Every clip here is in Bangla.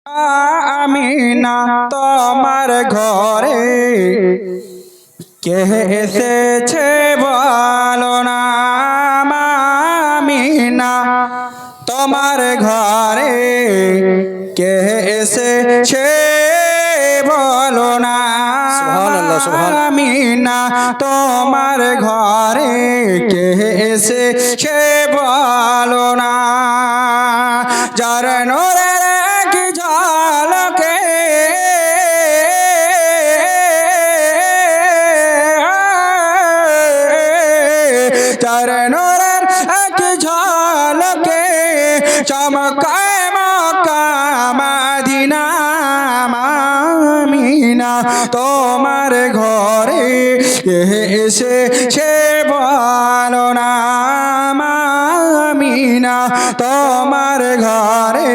আমিনা তোমার ঘরে কে এসেছে বলো না। আমিনা তোমার ঘরে কে এসেছে বলো না। আমিনা তোমার ঘরে কে এসেছে বলো না। যার নূরের এক ঝলকে যার নূরের এক ঝলকে চমকায় মক্কা মদিনা। আমিনা তোমার ঘরে এসেছে বলো না। আমিনা তোমার ঘরে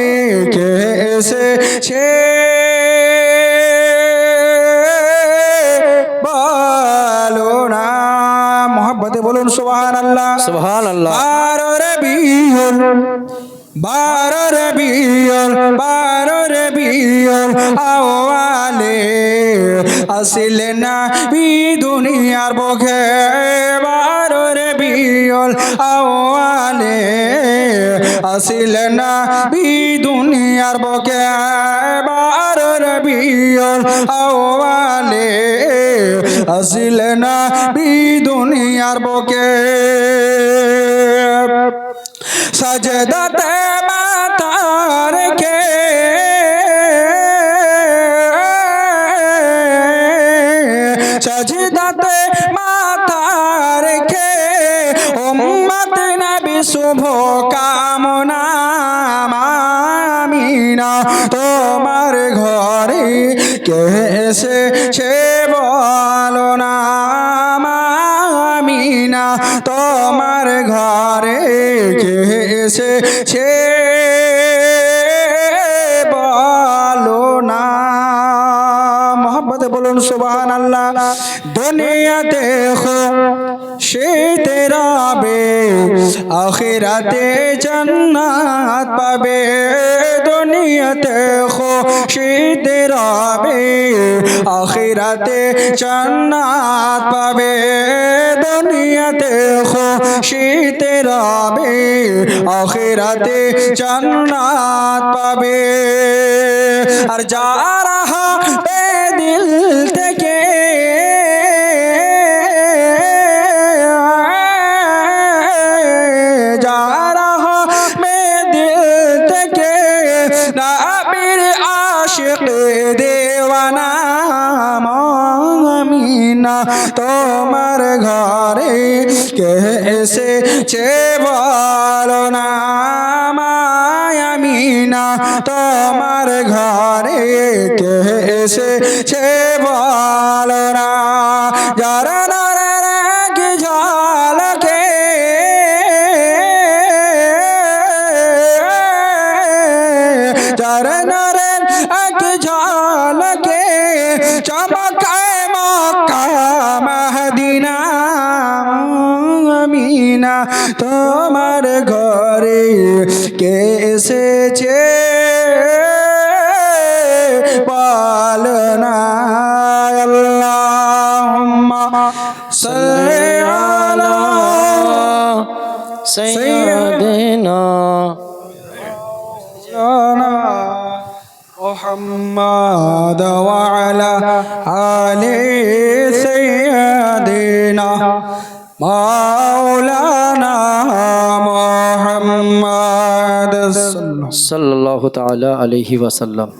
কে এসেছে বলো না। মোহাব্বতে বলুন সুবহানাল্লাহ সুবহানাল্লাহ। বারো রবিউল আউয়ালে আসিলে নবী দুনিয়ার বুকে। বারো রবিউল আউয়ালে আসিলে নবী দুনিয়ার বুকে। বারো রবিউল আউয়ালে আসিলে নবী দুনিয়ার বুকে। সজদাতে মাথা রেখে সজদাতে মাথা রেখে উম্মত নবী শুভ কামনা। আমিনা তোমার ঘরে কে এসেছে বলো না। আমিনা তোমার ঘরে কে এসেছে বলো না। মোহাব্বতে বলুন সুবহানাল্লাহ। দুনিয়া দেখো শীতে রবে আখিরাতে জান্নাত পাবে। দুনিয়া দেখো শীতে রবে আখিরাতে জান্নাত পাবে। দুনিয়া দেখো শীতে রবে আখিরাতে জান্নাত পাবে। আর যারা হবে দিল থেকে যারা হবে দিল থেকে নবীর আশিক দেওয়ানা। আমিনা তোমার ঘরে কে এসেছে বলো না। আমিনা তোমার ঘরে কে এসেছে বলো না। যারা নূরের এক ঝলকে যারা নূরের এক ঝলকে চমকায় মক্কা মদিনা। আমিনা তোমার ঘরে কে এসেছে বলো না। আল্লাহুম্মা সাল্লি আলা সাইয়্যিদিনা মুহাম্মাদ ওয়া আলা আলি সাইয়্যিদিনা মাওলানা মুহাম্মদ সাল্লাল্লাহু তাআলা আলাইহি ওয়াসাল্লাম।